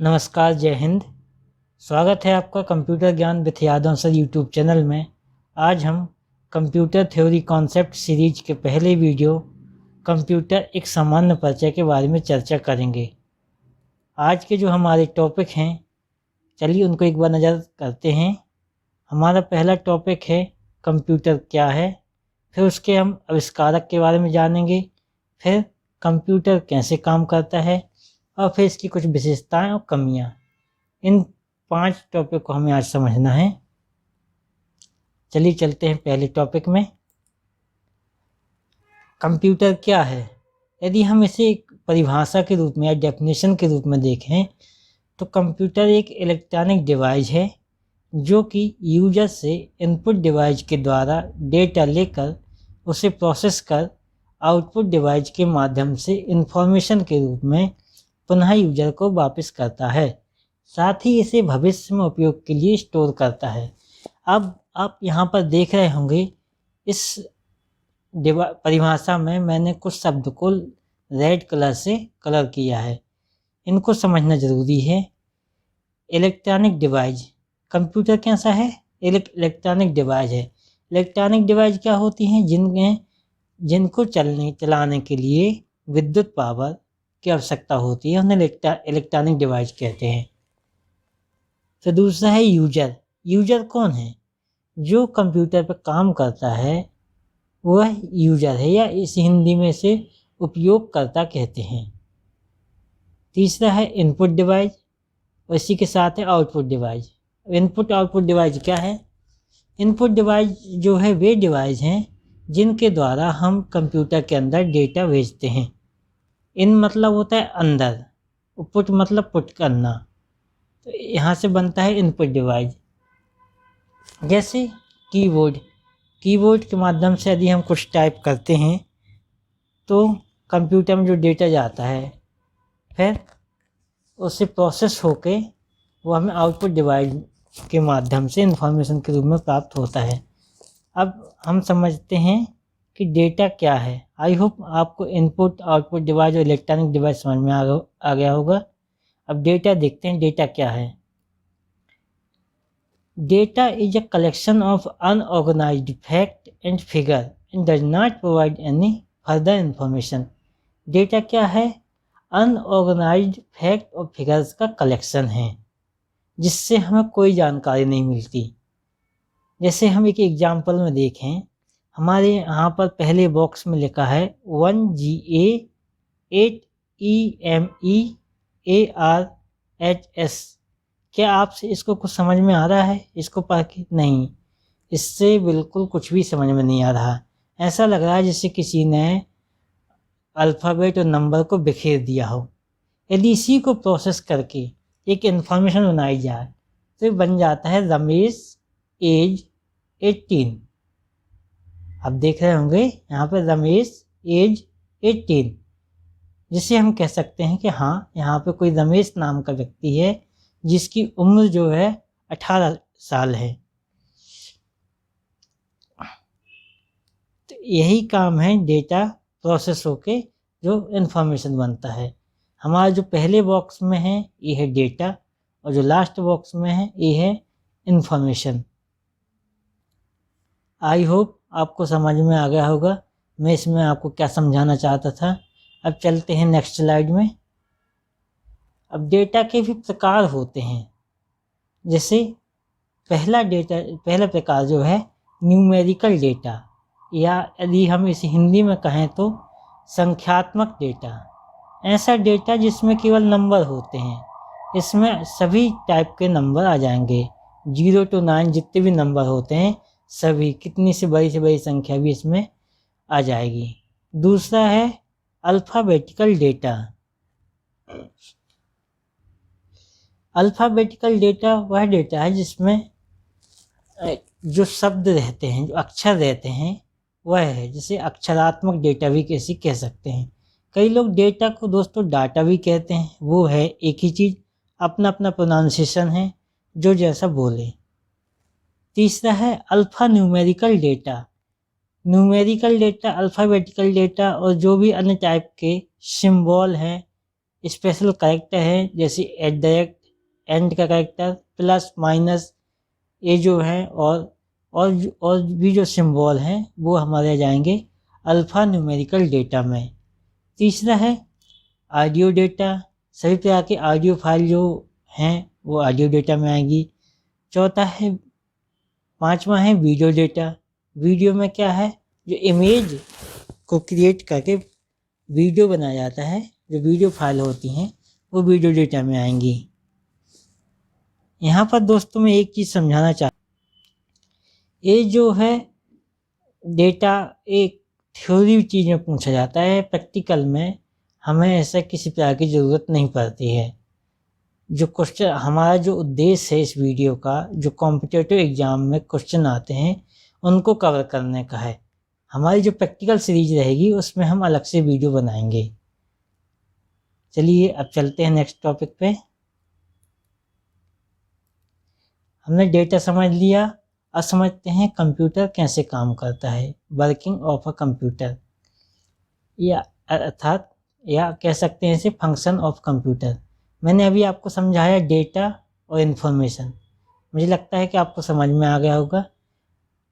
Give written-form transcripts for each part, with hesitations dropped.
नमस्कार, जय हिंद। स्वागत है आपका कंप्यूटर ज्ञान with Yadav sir YouTube channel में। आज हम कंप्यूटर थ्योरी कॉन्सेप्ट सीरीज के पहले वीडियो कंप्यूटर एक सामान्य परिचय के बारे में चर्चा करेंगे। आज के जो हमारे टॉपिक हैं, चलिए उनको एक बार नज़र करते हैं। हमारा पहला टॉपिक है कंप्यूटर क्या है, फिर उसके हम आविष्कारक के बारे में जानेंगे, फिर कंप्यूटर कैसे काम करता है और फिर इसकी कुछ विशेषताएं और कमियां। इन 5 टॉपिक को हमें आज समझना है। चलिए चलते हैं पहले टॉपिक में। कंप्यूटर क्या है? यदि हम इसे एक परिभाषा के रूप में या डेफिनेशन के रूप में देखें तो कंप्यूटर एक इलेक्ट्रॉनिक डिवाइस है जो कि यूजर से इनपुट डिवाइस के द्वारा डेटा लेकर उसे प्रोसेस कर आउटपुट डिवाइस के माध्यम से इंफॉर्मेशन के रूप में पुनः यूजर को वापस करता है। साथ ही इसे भविष्य में उपयोग के लिए स्टोर करता है। अब आप यहाँ पर देख रहे होंगे इस परिभाषा में मैंने कुछ शब्द को रेड कलर से कलर किया है, इनको समझना ज़रूरी है। इलेक्ट्रॉनिक डिवाइस, कंप्यूटर कैसा है? इलेक्ट्रॉनिक डिवाइस है। इलेक्ट्रॉनिक डिवाइस क्या होती हैं? जिनको चलाने के लिए विद्युत पावर की आवश्यकता होती है, उन्हें इलेक्ट्रॉनिक डिवाइस कहते हैं। तो दूसरा है यूजर। यूजर कौन है? जो कंप्यूटर पर काम करता है वह यूजर है, या इस हिंदी में से उपयोगकर्ता कहते हैं। तीसरा है इनपुट डिवाइस और इसी के साथ है output device. Input output device क्या है? इनपुट डिवाइस जो है वे डिवाइस हैं जिनके द्वारा हम कंप्यूटर के अंदर डेटा भेजते हैं। इन मतलब होता है अंदर, पुट मतलब पुट करना, तो यहाँ से बनता है इनपुट डिवाइस। जैसे कीबोर्ड के माध्यम से यदि हम कुछ टाइप करते हैं तो कंप्यूटर में जो डेटा जाता है फिर उससे प्रोसेस होके वो हमें आउटपुट डिवाइस के माध्यम से इंफॉर्मेशन के रूप में प्राप्त होता है। अब हम समझते हैं कि डेटा क्या है। आई होप आपको इनपुट आउटपुट डिवाइस और इलेक्ट्रॉनिक डिवाइस समझ में आ गया होगा। अब डेटा देखते हैं, डेटा क्या है। Data is a collection of unorganised fact and figure and does not provide any further information. Data क्या है? अनऑर्गेनाइज्ड फैक्ट और फिगर्स का कलेक्शन है जिससे हमें कोई जानकारी नहीं मिलती। जैसे हम एक एग्जाम्पल में देखें, हमारे यहाँ पर पहले बॉक्स में लिखा है 1GA 8EMEARHS। क्या आपसे इसको कुछ समझ में आ रहा है? इसको पढ़ के नहीं, इससे बिल्कुल कुछ भी समझ में नहीं आ रहा। ऐसा लग रहा है जैसे किसी ने अल्फ़ाबेट और नंबर को बिखेर दिया हो। यदि इसी को प्रोसेस करके एक इन्फॉर्मेशन बनाई जाए तो बन जाता है रमेश एज 18। अब देख रहे होंगे यहाँ पर रमेश एज 18, जिसे हम कह सकते हैं कि हाँ, यहाँ पे कोई रमेश नाम का व्यक्ति है जिसकी उम्र जो है 18 साल है। तो यही काम है डेटा प्रोसेस होके जो इन्फॉर्मेशन बनता है। हमारा जो पहले बॉक्स में है ये है डेटा और जो लास्ट बॉक्स में है ये है इन्फॉर्मेशन। आई होप आपको समझ में आ गया होगा मैं इसमें आपको क्या समझाना चाहता था। अब चलते हैं नेक्स्ट स्लाइड में। अब डेटा के भी प्रकार होते हैं। जैसे पहला प्रकार जो है न्यूमेरिकल डेटा, या यदि हम इसे हिंदी में कहें तो संख्यात्मक डेटा। ऐसा डेटा जिसमें केवल नंबर होते हैं। इसमें सभी टाइप के नंबर आ जाएंगे, 0 to 9 जितने भी नंबर होते हैं सभी, कितनी से बड़ी संख्या भी इसमें आ जाएगी। दूसरा है अल्फ़ाबेटिकल डेटा। अल्फ़ाबेटिकल डेटा वह डेटा है जिसमें जो शब्द रहते हैं, जो अक्षर रहते हैं वह है, जिसे अक्षरात्मक डेटा भी कैसे कह सकते हैं। कई लोग डेटा को दोस्तों डाटा भी कहते हैं, वो है एक ही चीज़, अपना अपना प्रोनाउंसिएशन है, जो जैसा बोले। तीसरा है alpha numerical data. Numerical data, alphabetical data और जो भी अन्य टाइप के सिंबल हैं स्पेशल कैरेक्टर है जैसे एट द रेट, एंड का कैरेक्टर, प्लस माइनस, ये जो है और भी जो सिंबल हैं वो हमारे आ जाएंगे अल्फ़ा न्यूमेरिकल डेटा में। तीसरा है ऑडियो डेटा, सभी प्रकार के ऑडियो फाइल जो हैं वो ऑडियो डेटा में आएंगी। चौथा है, पांचवा है वीडियो डेटा। वीडियो में क्या है, जो इमेज को क्रिएट करके वीडियो बनाया जाता है, जो वीडियो फाइल होती हैं वो वीडियो डेटा में आएंगी। यहाँ पर दोस्तों मैं एक चीज़ समझाना चाहता हूँ, ये जो है डेटा एक थ्योरी चीज़ में पूछा जाता है, प्रैक्टिकल में हमें ऐसा किसी प्रकार की ज़रूरत नहीं पड़ती है। जो क्वेश्चन, हमारा जो उद्देश्य है इस वीडियो का, जो कॉम्पिटिटिव एग्ज़ाम में क्वेश्चन आते हैं उनको कवर करने का है। हमारी जो प्रैक्टिकल सीरीज रहेगी उसमें हम अलग से वीडियो बनाएंगे। चलिए अब चलते हैं नेक्स्ट टॉपिक पे। हमने डेटा समझ लिया, अब समझते हैं कंप्यूटर कैसे काम करता है, वर्किंग ऑफ अ कंप्यूटर, या अर्थात या कह सकते हैं इसे फंक्शन ऑफ कंप्यूटर। मैंने अभी आपको समझाया डेटा और इन्फॉर्मेशन, मुझे लगता है कि आपको समझ में आ गया होगा।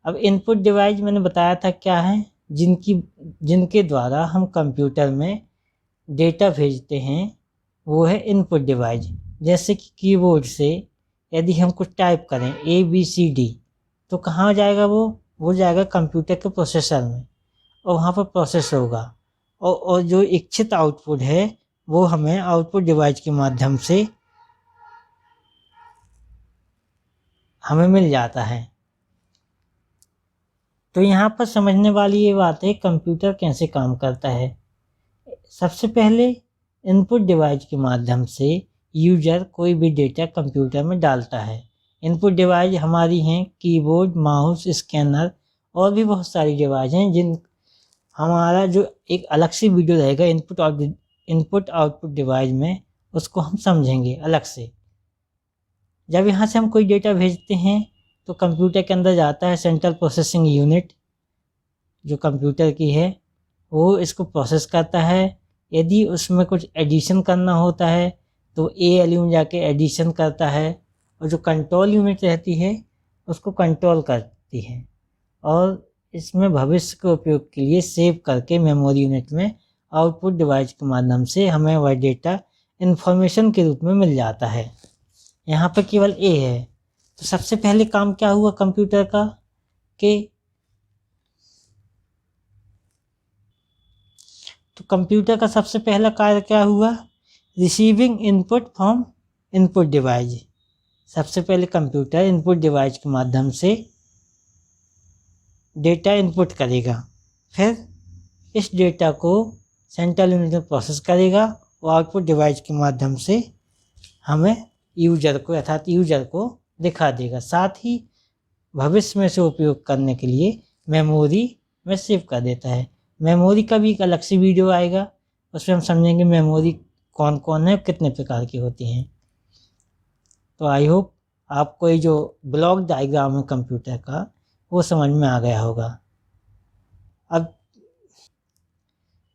अब इनपुट डिवाइस मैंने बताया था क्या है, जिनके द्वारा हम कंप्यूटर में डेटा भेजते हैं वो है इनपुट डिवाइस। जैसे कि कीबोर्ड से यदि हम कुछ टाइप करें ABCD तो कहाँ जाएगा, वो जाएगा कंप्यूटर के प्रोसेसर में और वहाँ पर प्रोसेस होगा, और जो इच्छित आउटपुट है वो हमें आउटपुट डिवाइस के माध्यम से हमें मिल जाता है। तो यहाँ पर समझने वाली ये बात है कंप्यूटर कैसे काम करता है। सबसे पहले इनपुट डिवाइस के माध्यम से यूजर कोई भी डेटा कंप्यूटर में डालता है। इनपुट डिवाइस हमारी हैं कीबोर्ड, माउस, स्कैनर और भी बहुत सारी डिवाइस हैं, जिन हमारा जो एक अलग से वीडियो रहेगा इनपुट आउटपुट डिवाइस में, उसको हम समझेंगे अलग से। जब यहाँ से हम कोई डेटा भेजते हैं तो कंप्यूटर के अंदर जाता है सेंट्रल प्रोसेसिंग यूनिट जो कंप्यूटर की है, वो इसको प्रोसेस करता है। यदि उसमें कुछ एडिशन करना होता है तो ALU में जाके एडिशन करता है, और जो कंट्रोल यूनिट रहती है उसको कंट्रोल करती है, और इसमें भविष्य के उपयोग के लिए सेव करके मेमोरी यूनिट में आउटपुट डिवाइस के माध्यम से हमें वह डेटा इन्फॉर्मेशन के रूप में मिल जाता है। यहाँ पर केवल A है। तो सबसे पहले काम क्या हुआ कंप्यूटर का, कि तो कंप्यूटर का सबसे पहला कार्य क्या हुआ, receiving input from input device. सबसे पहले कंप्यूटर इनपुट डिवाइस के माध्यम से डेटा इनपुट करेगा, फिर इस डेटा को सेंट्रल यूनिट में प्रोसेस करेगा और आउटपुट डिवाइस के माध्यम से हमें यूजर को अर्थात यूजर को दिखा देगा। साथ ही भविष्य में से उपयोग करने के लिए मेमोरी में सेव कर देता है। मेमोरी का भी एक अलग से वीडियो आएगा, उसमें हम समझेंगे मेमोरी कौन कौन है, कितने प्रकार की होती हैं। तो आई होप आपको ये जो ब्लॉक डायग्राम है कंप्यूटर का वो समझ में आ गया होगा।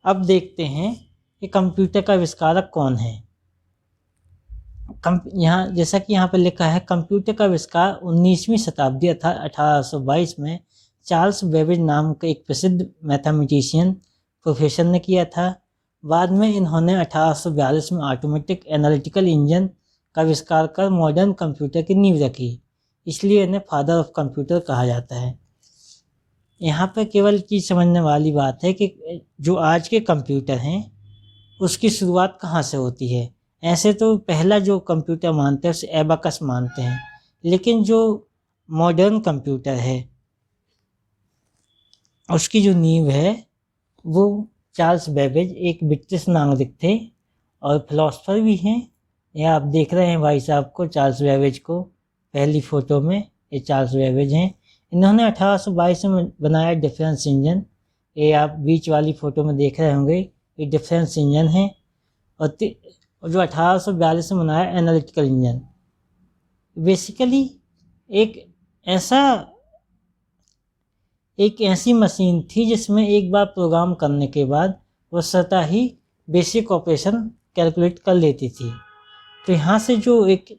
अब देखते हैं कि कंप्यूटर का आविष्कारक कौन है। यहाँ जैसा कि यहाँ पर लिखा है, कंप्यूटर का आविष्कार 19वीं शताब्दी अर्थात 1822 में चार्ल्स बेबेज नाम के एक प्रसिद्ध मैथमेटिशियन प्रोफेसर ने किया था। बाद में इन्होंने 1842 में ऑटोमेटिक एनालिटिकल इंजन का आविष्कार कर मॉडर्न कंप्यूटर की नींव रखी, इसलिए इन्हें फादर ऑफ कंप्यूटर कहा जाता है। यहाँ पर केवल चीज़ समझने वाली बात है कि जो आज के कंप्यूटर हैं उसकी शुरुआत कहाँ से होती है। ऐसे तो पहला जो कंप्यूटर मानते हैं उसे एबाकस मानते हैं, लेकिन जो मॉडर्न कंप्यूटर है उसकी जो नींव है वो चार्ल्स बेबेज एक ब्रिटिश नागरिक थे और फिलोसफर भी हैं। यह आप देख रहे हैं भाई साहब को, चार्ल्स बेबेज को, पहली फ़ोटो में ये चार्ल्स बेबेज हैं। इन्होंने 1822 में बनाया डिफरेंस इंजन, ये आप बीच वाली फ़ोटो में देख रहे होंगे, ये डिफरेंस इंजन है। और जो 1842 में बनाया एनालिटिकल इंजन, बेसिकली एक ऐसी मशीन थी जिसमें एक बार प्रोग्राम करने के बाद वो स्वतः ही बेसिक ऑपरेशन कैलकुलेट कर लेती थी। तो यहाँ से जो एक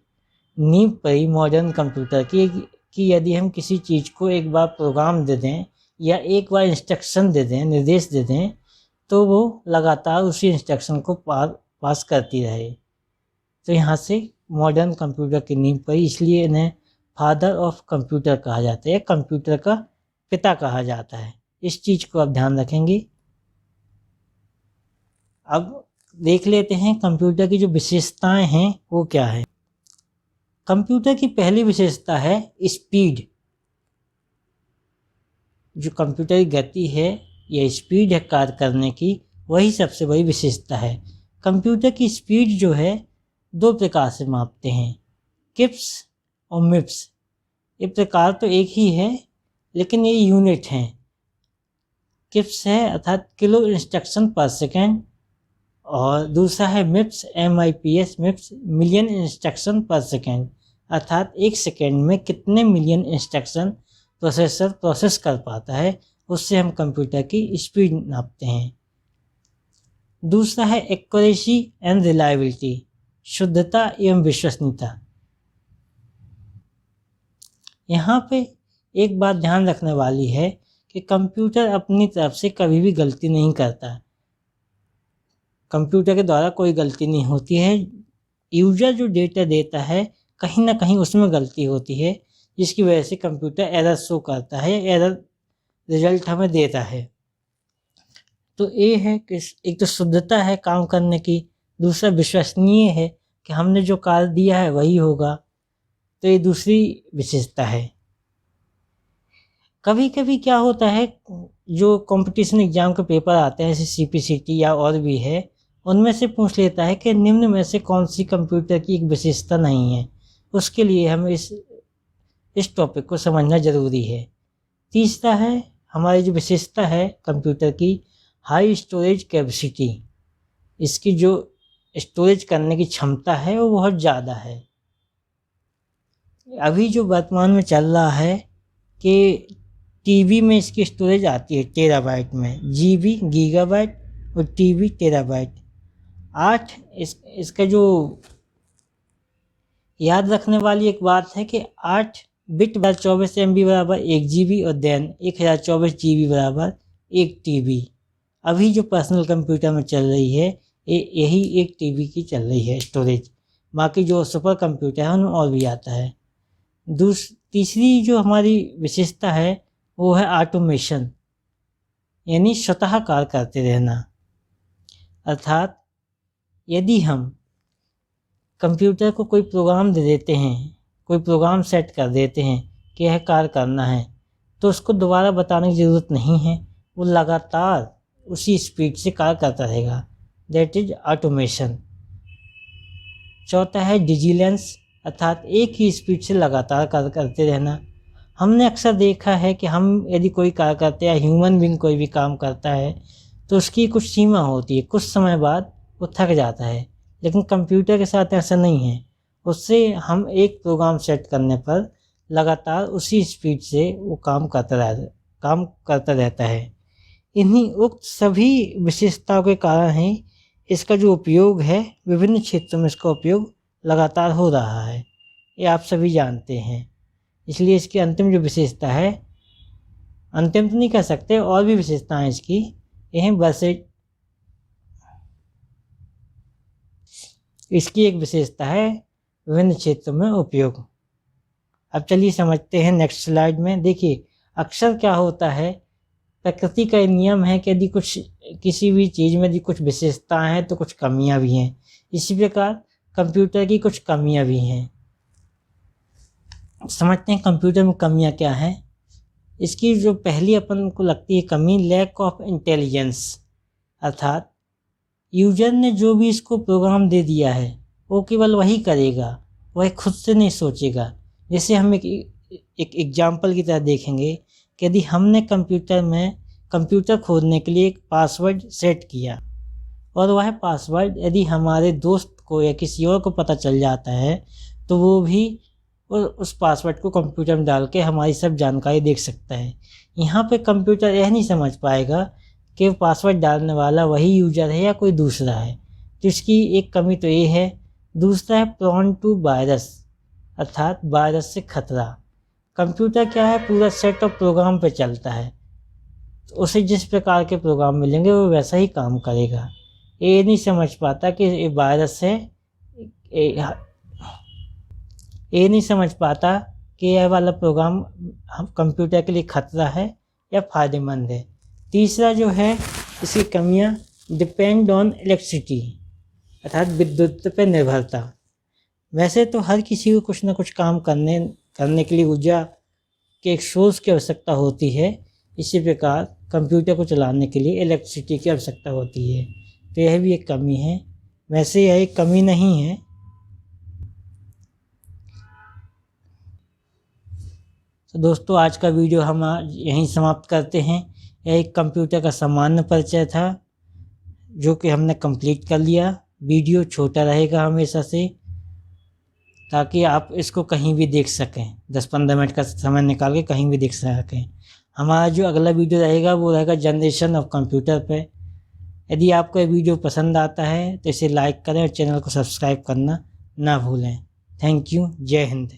नींव पड़ी मॉडर्न कंप्यूटर की कि यदि हम किसी चीज़ को एक बार प्रोग्राम दे दें या एक बार इंस्ट्रक्शन दे दें, निर्देश दे दें, तो वो लगातार उसी इंस्ट्रक्शन को पास करती रहे। तो यहाँ से मॉडर्न कंप्यूटर की नींव पड़ी, इसलिए इन्हें फादर ऑफ कंप्यूटर कहा जाता है, कंप्यूटर का पिता कहा जाता है। इस चीज़ को आप ध्यान रखेंगे। अब देख लेते हैं कंप्यूटर की जो विशेषताएं हैं वो क्या है। कंप्यूटर की पहली विशेषता है स्पीड। जो कंप्यूटर की गति है या स्पीड है कार्य करने की, वही सबसे बड़ी विशेषता है। कंप्यूटर की स्पीड जो है दो प्रकार से मापते हैं, किप्स और मिप्स। ये प्रकार तो एक ही है लेकिन ये यूनिट हैं। किप्स है अर्थात किलो इंस्ट्रक्शन पर सेकेंड, और दूसरा है मिप्स, MIPS, मिप्स मिलियन इंस्ट्रक्शन पर सेकेंड, अर्थात एक सेकेंड में कितने मिलियन इंस्ट्रक्शन प्रोसेसर प्रोसेस कर पाता है, उससे हम कंप्यूटर की स्पीड नापते हैं। दूसरा है एक्यूरेसी एंड रिलायबिलिटी, शुद्धता एवं विश्वसनीयता। यहाँ पे एक बात ध्यान रखने वाली है कि कंप्यूटर अपनी तरफ से कभी भी गलती नहीं करता। कंप्यूटर के द्वारा कोई गलती नहीं होती है। यूजर जो डेटा देता है कहीं ना कहीं उसमें गलती होती है, जिसकी वजह से कंप्यूटर एरर शो करता है, एरर रिजल्ट हमें देता है। तो ये है कि एक तो शुद्धता है काम करने की, दूसरा विश्वसनीय है कि हमने जो कार्य दिया है वही होगा। तो ये दूसरी विशेषता है। कभी कभी क्या होता है, जो कंपटीशन एग्जाम के पेपर आते हैं जैसे CPCT या और भी है, उनमें से पूछ लेता है कि निम्न में से कौन सी कंप्यूटर की एक विशेषता नहीं है। उसके लिए हमें इस टॉपिक को समझना ज़रूरी है। तीसरा है हमारी जो विशेषता है कंप्यूटर की, हाई स्टोरेज कैपेसिटी। इसकी जो स्टोरेज करने की क्षमता है वो बहुत ज़्यादा है। अभी जो वर्तमान में चल रहा है कि टीवी में इसकी स्टोरेज आती है टेराबाइट में, GB गीगाबाइट और टीवी टेराबाइट। इसका जो याद रखने वाली एक बात है कि 8 बिट 24 MB बराबर 1 GB और देन 1024 GB बराबर 1 TB। अभी जो पर्सनल कंप्यूटर में चल रही है यही 1 TB की चल रही है स्टोरेज। बाकी जो सुपर कंप्यूटर है उनमें और भी आता है। तीसरी जो हमारी विशेषता है वो है ऑटोमेशन, यानी स्वतः कार्य करते रहना। अर्थात यदि हम कंप्यूटर को कोई प्रोग्राम दे देते हैं, कोई प्रोग्राम सेट कर देते हैं कि यह कार्य करना है, तो उसको दोबारा बताने की ज़रूरत नहीं है, वो लगातार उसी स्पीड से कार्य करता रहेगा। That is automation. चौथा है डिजिलेंस, अर्थात एक ही स्पीड से लगातार कार्य करते रहना। हमने अक्सर देखा है कि हम यदि कोई कार्य करते हैं, ह्यूमन बीइंग कोई भी काम करता है, तो उसकी कुछ सीमा होती है, कुछ समय बाद वो थक जाता है। लेकिन कंप्यूटर के साथ ऐसा नहीं है। उससे हम एक प्रोग्राम सेट करने पर लगातार उसी स्पीड से वो काम करता रहता है। इन्हीं उक्त सभी विशेषताओं के कारण ही इसका जो उपयोग है, विभिन्न क्षेत्रों में इसका उपयोग लगातार हो रहा है, ये आप सभी जानते हैं। इसलिए इसकी अंतिम जो विशेषता है, अंतिम तो नहीं कह सकते, और भी विशेषताएं इसकी यह इसकी एक विशेषता है विभिन्न क्षेत्रों में उपयोग। अब चलिए समझते हैं नेक्स्ट स्लाइड में। देखिए अक्सर क्या होता है, प्रकृति का नियम है कि यदि किसी भी चीज़ में यदि कुछ विशेषताएं हैं तो कुछ कमियां भी हैं। इसी प्रकार कंप्यूटर की कुछ कमियां भी हैं। समझते हैं कंप्यूटर में कमियां क्या हैं। इसकी जो पहली अपन को लगती है कमी, लैक ऑफ इंटेलिजेंस, अर्थात यूजर ने जो भी इसको प्रोग्राम दे दिया है वो केवल वही करेगा, वह खुद से नहीं सोचेगा। जैसे हम एक एग्जाम्पल की तरह देखेंगे कि यदि हमने कंप्यूटर खोलने के लिए एक पासवर्ड सेट किया और वह पासवर्ड यदि हमारे दोस्त को या किसी और को पता चल जाता है, तो वो भी उस पासवर्ड को कंप्यूटर में डाल के हमारी सब जानकारी देख सकता है। यहाँ पे कंप्यूटर यह नहीं समझ पाएगा कि पासवर्ड डालने वाला वही यूजर है या कोई दूसरा है। तो इसकी एक कमी तो ये है। दूसरा है प्रॉन टू वायरस, अर्थात वायरस से खतरा। कंप्यूटर क्या है, पूरा सेट ऑफ प्रोग्राम पे चलता है, तो उसे जिस प्रकार के प्रोग्राम मिलेंगे वो वैसा ही काम करेगा। ये नहीं समझ पाता कि ये वायरस है, ये नहीं समझ पाता कि यह वाला प्रोग्राम हम कंप्यूटर के लिए खतरा है या फ़ायदेमंद है। तीसरा जो है इसकी कमियां, डिपेंड ऑन इलेक्ट्रिसिटी, अर्थात विद्युत पर निर्भरता। वैसे तो हर किसी को कुछ ना कुछ काम करने के लिए ऊर्जा के एक सोर्स की आवश्यकता होती है। इसी प्रकार कंप्यूटर को चलाने के लिए इलेक्ट्रिसिटी की आवश्यकता होती है, तो यह भी एक कमी है। वैसे यह एक कमी नहीं है। तो दोस्तों, आज का वीडियो हम यहीं समाप्त करते हैं। यह एक कंप्यूटर का सामान्य परिचय था जो कि हमने कंप्लीट कर लिया। वीडियो छोटा रहेगा हमेशा से, ताकि आप इसको कहीं भी देख सकें, 10-15 मिनट का समय निकाल के कहीं भी देख सकें। हमारा जो अगला वीडियो रहेगा वो रहेगा जनरेशन ऑफ कंप्यूटर पे। यदि आपको ये वीडियो पसंद आता है तो इसे लाइक करें और चैनल को सब्सक्राइब करना ना भूलें। Thank you. जय हिंद।